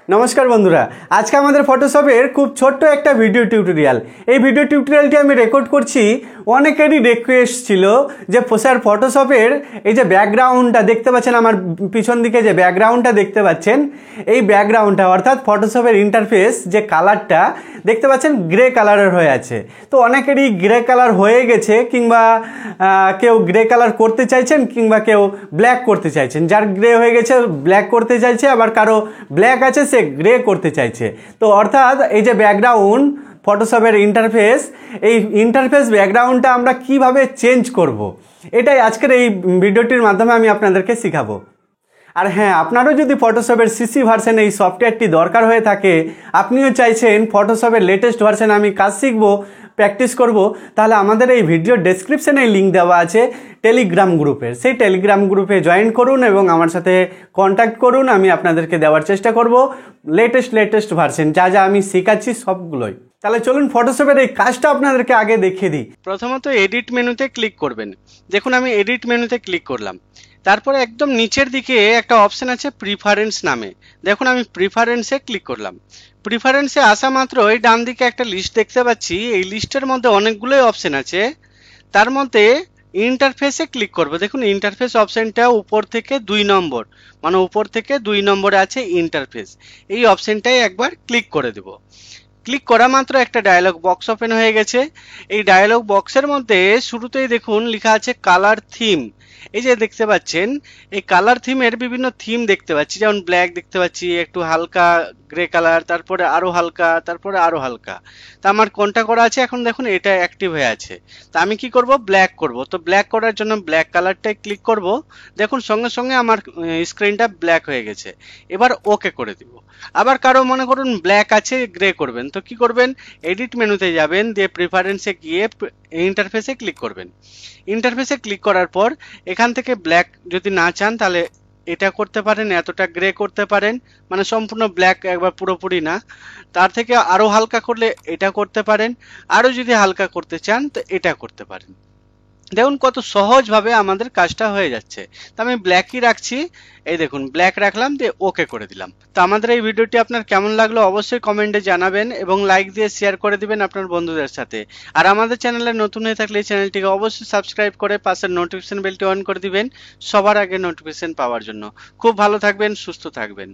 নমস্কার বন্ধুরা, আজকে আমাদের ফটোশপের খুব ছোট্ট একটা ভিডিও টিউটোরিয়াল। এই ভিডিও টিউটোরিয়ালটি আমি রেকর্ড করছি। অনেকেরই রিকোয়েস্ট ছিল যে স্যার ফটোশপের এই যে ব্যাকগ্রাউন্ডটা দেখতে পাচ্ছেন, আমার পিছন দিকে যে ব্যাকগ্রাউন্ডটা দেখতে পাচ্ছেন, এই ব্যাকগ্রাউন্ডটা অর্থাৎ ফটোশপের ইন্টারফেস যে কালারটা দেখতে পাচ্ছেন গ্রে কালারের হয়ে আছে। তো অনেকেরই গ্রে কালার হয়ে গেছে, কিংবা কেউ গ্রে কালার করতে চাইছেন, কিংবা কেউ ব্ল্যাক করতে চাইছেন। যার গ্রে হয়ে গেছে ব্ল্যাক করতে চাইছে, আবার কারো ব্ল্যাক আছে সে গ্রে করতে চাইছে। তো অর্থাৎ এই যে ব্যাকগ্রাউন্ড ফটোশপের ইন্টারফেস, এই ইন্টারফেস ব্যাকগ্রাউন্ডটা আমরা কিভাবে চেঞ্জ করব, এটাই আজকের এই ভিডিওটির মাধ্যমে আমি আপনাদেরকে শেখাবো। আর হ্যাঁ, আপনারও যদি ফটোশপের সিসি ভার্সন এই সফটওয়্যারটি দরকার হয়ে থাকে, আপনিও চাইছেন ফটোশপের লেটেস্ট ভার্সন আমি কাজ শিখবো, প্র্যাকটিস করব, তাহলে আমাদের এই ভিডিও ডেসক্রিপশনে লিঙ্ক দেওয়া আছে টেলিগ্রাম গ্রুপের। সেই টেলিগ্রাম গ্রুপে জয়েন করুন এবং আমার সাথে কন্ট্যাক্ট করুন। আমি আপনাদেরকে দেওয়ার চেষ্টা করব লেটেস্ট ভার্সন, যা যা আমি শেখাচ্ছি সবগুলোই। তাহলে চলুন ফটোশপের এই কাজটা আপনাদেরকে আগে দেখিয়ে দিই। প্রথমত এডিট মেনুতে ক্লিক করবেন। দেখুন আমি এডিট মেনুতে ক্লিক করলাম। তারপরে একদম নিচের দিকে একটা অপশন আছে প্রিফারেন্স নামে। দেখুন আমি প্রিফারেন্সে ক্লিক করলাম। প্রিফারেন্সে আসা মাত্র এই ডান দিকে একটা লিস্ট দেখতে পাচ্ছি। এই লিস্টের মধ্যে অনেকগুলোই অপশন আছে। তার মধ্যে ইন্টারফেসে ক্লিক করব। দেখুন ইন্টারফেস অপশনটা উপর থেকে 2 নম্বর, মানে উপর থেকে 2 নম্বরে আছে ইন্টারফেস। এই অপশনটাই একবার ক্লিক করে দেব। ক্লিক করা মাত্র একটা ডায়লগ বক্স ওপেন হয়ে গেছে। এই ডায়লগ বক্সের মধ্যে শুরুতেই দেখুন লেখা আছে কালার থিম। এই যে দেখতে পাচ্ছেন, এই কালার থিমের বিভিন্ন থিম দেখতে পাচ্ছি, যেমন ব্ল্যাক দেখতে পাচ্ছি, একটু হালকা গ্রে কালার, তারপরে আরো হালকা, তারপরে আরো হালকা। তা আমার কোনটা করা আছে এখন দেখুন এটা অ্যাক্টিভ হয়ে আছে। তা আমি কি করব, ব্ল্যাক করব। তো ব্ল্যাক করার জন্য ব্ল্যাক কালারটায় ক্লিক করব। দেখুন সঙ্গে সঙ্গে আমার স্ক্রিনটা ব্ল্যাক হয়ে গেছে। এবার ওকে করে দিব। আবার কারো মনে করুন ব্ল্যাক আছে, গ্রে করবেন, তো কি করবেন, এডিট মেনুতে যাবেন, দিয়ে প্রিফারেন্সে গিয়ে ইন্টারফেসে ক্লিক করবেন। ইন্টারফেসে ক্লিক করার পর এখান থেকে ব্ল্যাক যদি না চান তাহলে এটা করতে পারেন, এতটা গ্রে করতে পারেন, মানে সম্পূর্ণ ব্ল্যাক একবার পুরোপুরি না। তার থেকে আরো হালকা করলে এটা করতে পারেন, আরো যদি হালকা করতে চান তো এটা করতে পারেন। দেখুন কত সহজভাবে আমাদের কাজটা হয়ে যাচ্ছে। তো আমি ব্ল্যাকই রাখছি। এই দেখুন ব্ল্যাক রাখলাম, দিয়ে ওকে করে দিলাম। তো আমাদের এই ভিডিওটি আপনার কেমন লাগলো অবশ্যই কমেন্টে জানাবেন এবং লাইক দিয়ে শেয়ার করে দিবেন আপনার বন্ধুদের সাথে। আর আমাদের চ্যানেলে নতুন হয়ে থাকলে এই চ্যানেলটিকে অবশ্যই সাবস্ক্রাইব করে পাশের নোটিফিকেশন বেলটি অন করে দিবেন সবার আগে নোটিফিকেশন পাওয়ার জন্য। খুব ভালো থাকবেন, সুস্থ থাকবেন।